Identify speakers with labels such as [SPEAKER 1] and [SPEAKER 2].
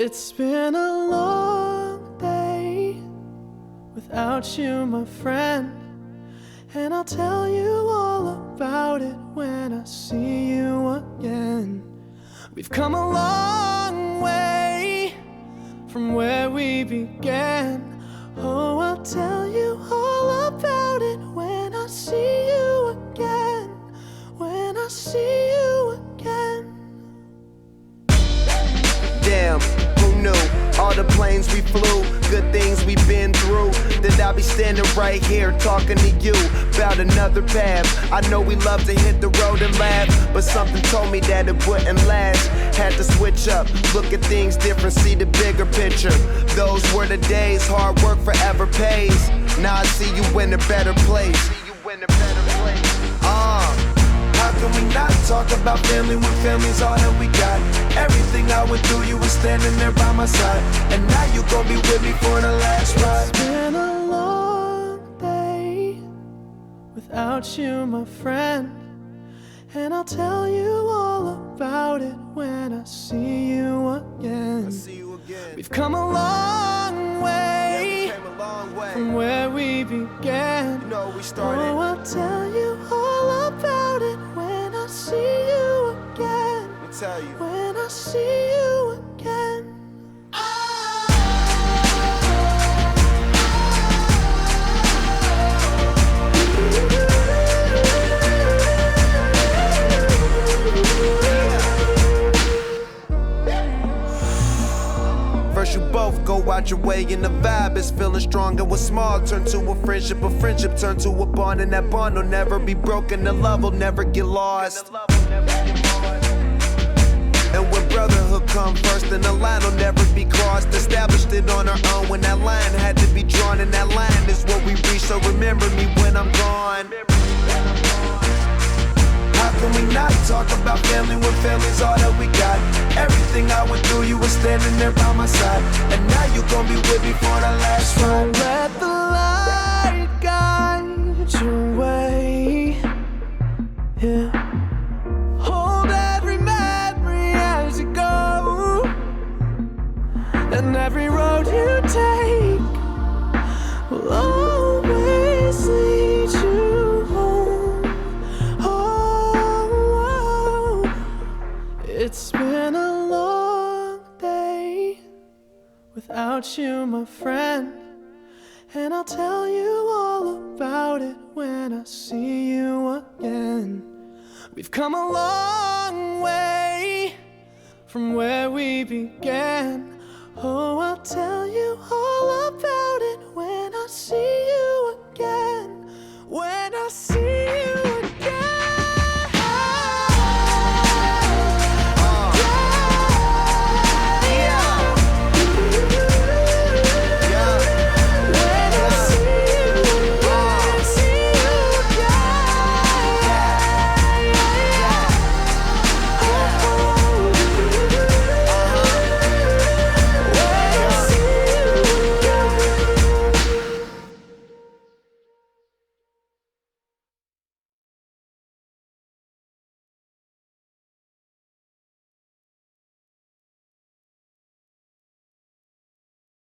[SPEAKER 1] It's been a long day without you, my friend, and I'll tell you all about it when I see you again. We've come a long way from where we began. Oh, I'll tell you all about it when I see you again. When I see you again.
[SPEAKER 2] Damn, who knew? All the planes we flew, good things we've been through. That I'll be standing right here talking to you about another path. I know we love to hit the road and laugh, but something told me that it wouldn't last. Had to switch up, look at things different, see the bigger picture. Those were the days, hard work forever pays. Now I see you in a better place. How can we not talk about family when family's all that we got? Everything I went through, you were standing there by my side, and now you gon' be with me for the last ride.
[SPEAKER 1] It's been a long day without you, my friend, and I'll tell you all about it when I see you again. We've come a long way, from where we began.
[SPEAKER 2] You know we started.
[SPEAKER 1] Oh, I'll tell you all about it when I see you again.
[SPEAKER 2] Tell you.
[SPEAKER 1] When I see you again.
[SPEAKER 2] First you both go out your way and the vibe is feeling strong, and what's small turn to a friendship turn to a bond, and that bond will never be broken, the love will never get lost. And when brotherhood come first, then the line will never be crossed. Established it on our own when that line had to be drawn, and that line is what we reach, so remember me when I'm gone. How can we not talk about family when family's all that we got? Everything I went through, you were standing there by my side, and now you gon' be with me for the last ride.
[SPEAKER 1] Let the light guide your way. Yeah. Hold every memory as you go, and every road you take will always lead you home. Oh, it's been a long day without you, my friend, and I'll tell you all about it when I see you again. We've come a long way from where we began. Oh, I'll tell you all about